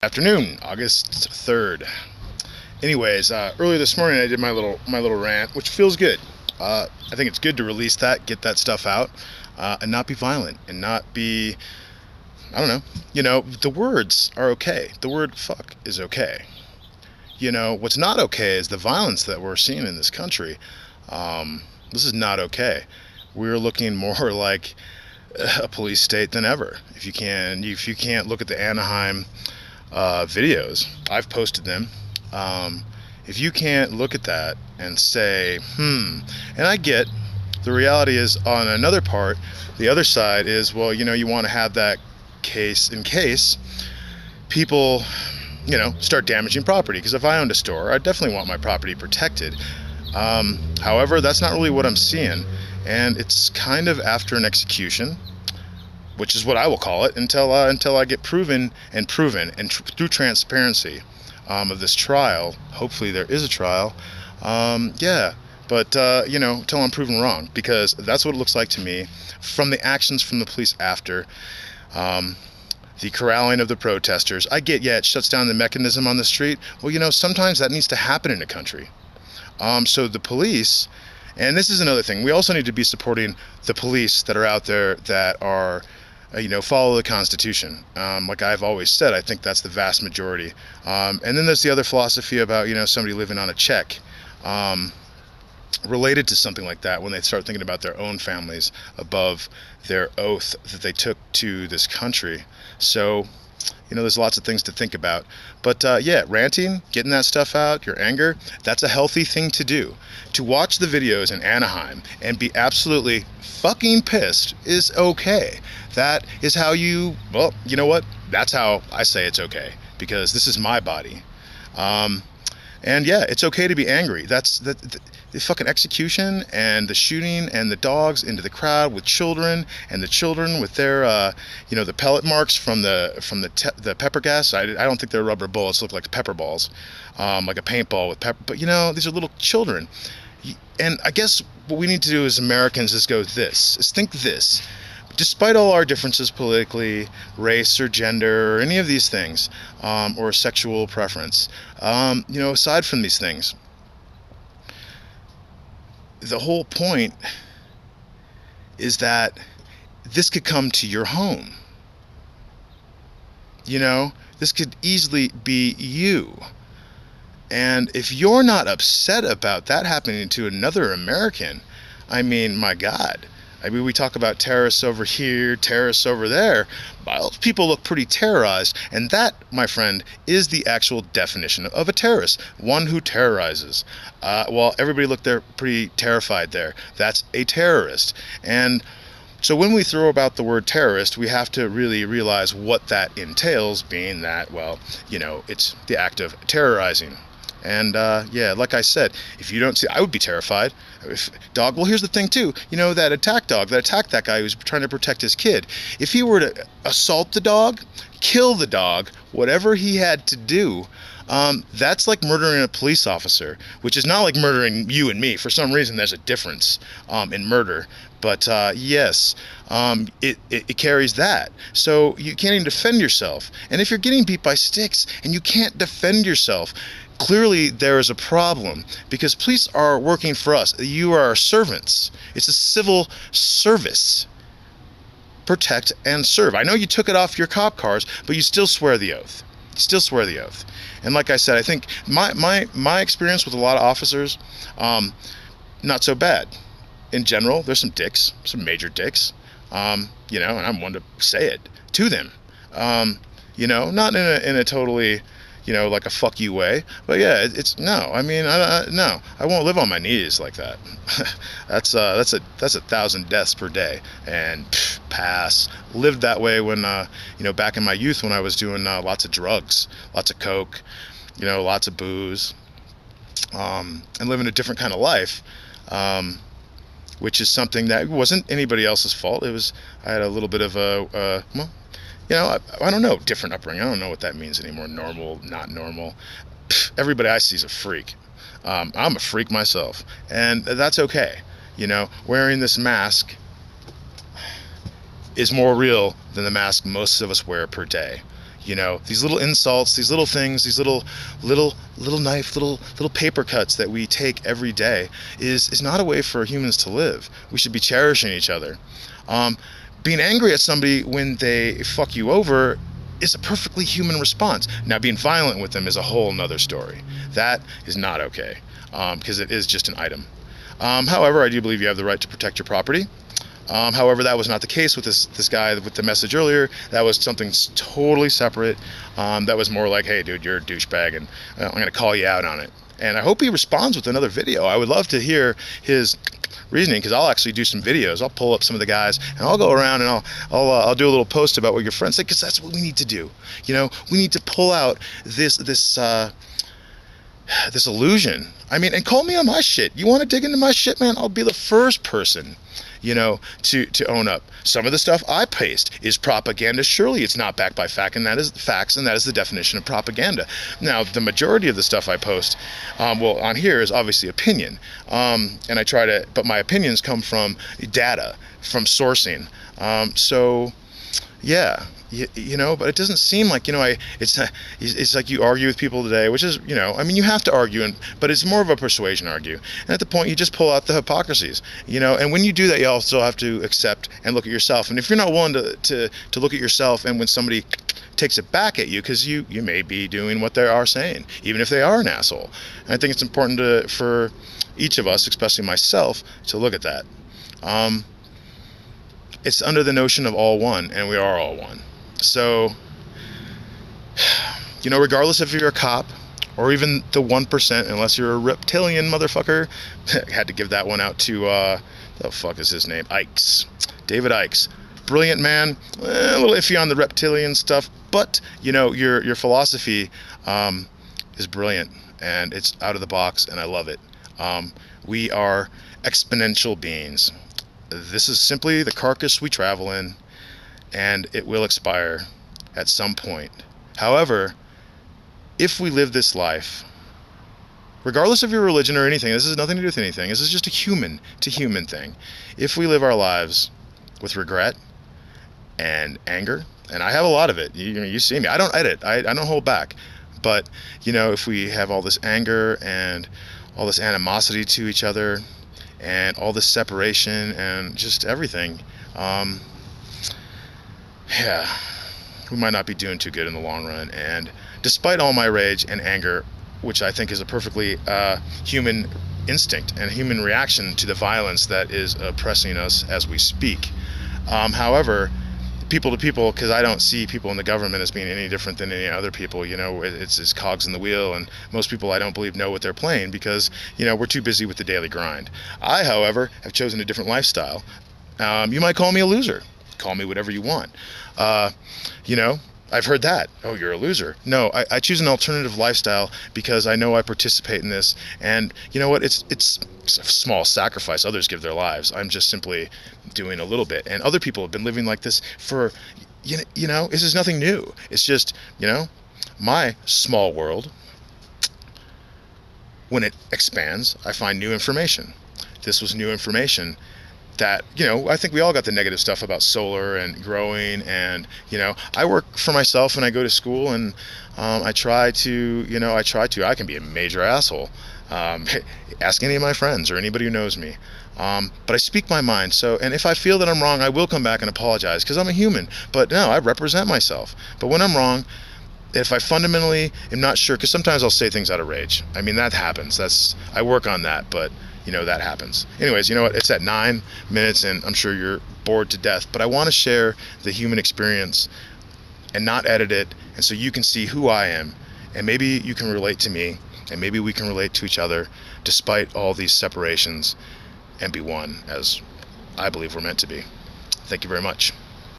Afternoon, August 3rd. Anyways, earlier this morning I did my little rant, which feels good. I think it's good to release that, get that stuff out, and not be violent, and not be, I don't know. The words are okay. The word fuck is okay. What's not okay is the violence that we're seeing in this country. This is not okay. We're looking more like a police state than ever. If you can't look at the Anaheim videos, I've posted them. If you can't look at that and say, and I get the reality is on another part, the other side is, well, you want to have that case in case people, start damaging property. Because if I owned a store, I definitely want my property protected. However, that's not really what I'm seeing, and it's kind of after an execution, which is what I will call it until I get proven and through transparency of this trial. Hopefully there is a trial. Yeah, but until I'm proven wrong, because that's what it looks like to me from the actions from the police after the corralling of the protesters. I get, it shuts down the mechanism on the street. Well, sometimes that needs to happen in a country. So the police, and this is another thing, we also need to be supporting the police that are out there that are follow the Constitution. Like I've always said, I think that's the vast majority. And then there's the other philosophy about, somebody living on a check related to something like that, when they start thinking about their own families above their oath that they took to this country. So, there's lots of things to think about. But ranting, getting that stuff out, your anger, that's a healthy thing to do. To watch the videos in Anaheim and be absolutely fucking pissed is okay. That is how you know what? That's how I say it's okay, because this is my body. And yeah, it's okay to be angry. That's the fucking execution and the shooting and the dogs into the crowd with children, and the children with their the pellet marks from the pepper gas. I don't think they're rubber bullets. Look like pepper balls, like a paintball with pepper. But these are little children. And I guess what we need to do as Americans is think this. Despite all our differences politically, race or gender, or any of these things, or sexual preference, aside from these things, the whole point is that this could come to your home. This could easily be you. And if you're not upset about that happening to another American, I mean, my God. We talk about terrorists over here, terrorists over there. Well, people look pretty terrorized, and that, my friend, is the actual definition of a terrorist. One who terrorizes. Everybody looked there pretty terrified there. That's a terrorist. And so when we throw about the word terrorist, we have to really realize what that entails, being that, it's the act of terrorizing. And like I said, if you don't see, I would be terrified. Well, here's the thing too. That attacked that guy who was trying to protect his kid. If he were to assault the dog, kill the dog, whatever he had to do, that's like murdering a police officer, which is not like murdering you and me. For some reason, there's a difference in murder. But yes, it carries that. So you can't even defend yourself. And if you're getting beat by sticks and you can't defend yourself, clearly there is a problem, because police are working for us. You are our servants. It's a civil service. Protect and serve. I know you took it off your cop cars, but you still swear the oath. And like I said, I think my experience with a lot of officers, not so bad. In general, there's some dicks, some major dicks, and I'm one to say it to them. Not in a totally, like a fuck you way, but yeah, it's no. I mean, no, I won't live on my knees like that. That's 1,000 deaths per day, and pass. Lived that way when, back in my youth when I was doing lots of drugs, lots of coke, lots of booze, and living a different kind of life. Which is something that wasn't anybody else's fault. I had a little bit of I don't know, different upbringing. I don't know what that means anymore. Normal, not normal. Everybody I see is a freak. I'm a freak myself, and that's okay. Wearing this mask is more real than the mask most of us wear per day. You know, these little insults, these little things, these little knife, little paper cuts that we take every day is not a way for humans to live. We should be cherishing each other. Being angry at somebody when they fuck you over is a perfectly human response. Now, being violent with them is a whole nother story. That is not okay, because it is just an item. However, I do believe you have the right to protect your property. However, that was not the case with this guy with the message earlier. That was something totally separate. That was more like, hey, dude, you're a douchebag, and I'm going to call you out on it. And I hope he responds with another video. I would love to hear his reasoning, because I'll actually do some videos. I'll pull up some of the guys, and I'll go around and I'll do a little post about what your friends say, because that's what we need to do. You know, we need to pull out this illusion. I mean, and call me on my shit. You want to dig into my shit, man? I'll be the first person, you know, to own up. Some of the stuff I paste is propaganda. Surely it's not backed by fact, and that is facts, and that is the definition of propaganda. Now, the majority of the stuff I post, well, on here is obviously opinion, and I try to, but my opinions come from data, from sourcing. So, yeah. You know, but it doesn't seem like, you know, it's like you argue with people today, which is, you know, I mean, you have to argue, but it's more of a persuasion argue. And at the point, you just pull out the hypocrisies, you know, and when you do that, you also have to accept and look at yourself. And if you're not willing to look at yourself, and when somebody takes it back at you, because you may be doing what they are saying, even if they are an asshole. And I think it's important for each of us, especially myself, to look at that. It's under the notion of all one, and we are all one. So, you know, regardless if you're a cop or even the 1%, unless you're a reptilian motherfucker, I had to give that one out to, the fuck is his name? Ikes. David Ikes. Brilliant man, a little iffy on the reptilian stuff, but, you know, your philosophy is brilliant, and it's out of the box, and I love it. We are exponential beings. This is simply the carcass we travel in, and it will expire at some point. However, if we live this life, regardless of your religion or anything, this has nothing to do with anything, this is just a human to human thing. If we live our lives with regret and anger, and I have a lot of it, you see me, I don't edit, I don't hold back, but, you know, if we have all this anger and all this animosity to each other and all this separation and just everything, yeah, we might not be doing too good in the long run. And despite all my rage and anger, which I think is a perfectly human instinct and human reaction to the violence that is oppressing us as we speak, however, people to people, because I don't see people in the government as being any different than any other people, you know, it's cogs in the wheel, and most people, I don't believe, know what they're playing, because, you know, we're too busy with the daily grind. I, however, have chosen a different lifestyle. You might call me a loser. Call me whatever you want. You know, I've heard that. Oh, you're a loser. No, I choose an alternative lifestyle because I know I participate in this, and you know what? It's a small sacrifice. Others give their lives. I'm just simply doing a little bit, and other people have been living like this for, you know, this is nothing new. It's just, you know, my small world. When it expands, I find new information. This was new information that, you know, I think we all got the negative stuff about solar and growing, and, you know, I work for myself and I go to school, and I try to, I can be a major asshole. Ask any of my friends or anybody who knows me. But I speak my mind. So, and if I feel that I'm wrong, I will come back and apologize, because I'm a human. But no, I represent myself. But when I'm wrong, if I fundamentally am not sure, because sometimes I'll say things out of rage. I mean, that happens. I work on that, but you know, that happens. Anyways, you know what? It's at 9 minutes, and I'm sure you're bored to death, but I want to share the human experience and not edit it, and so you can see who I am, and maybe you can relate to me, and maybe we can relate to each other despite all these separations, and be one, as I believe we're meant to be. Thank you very much.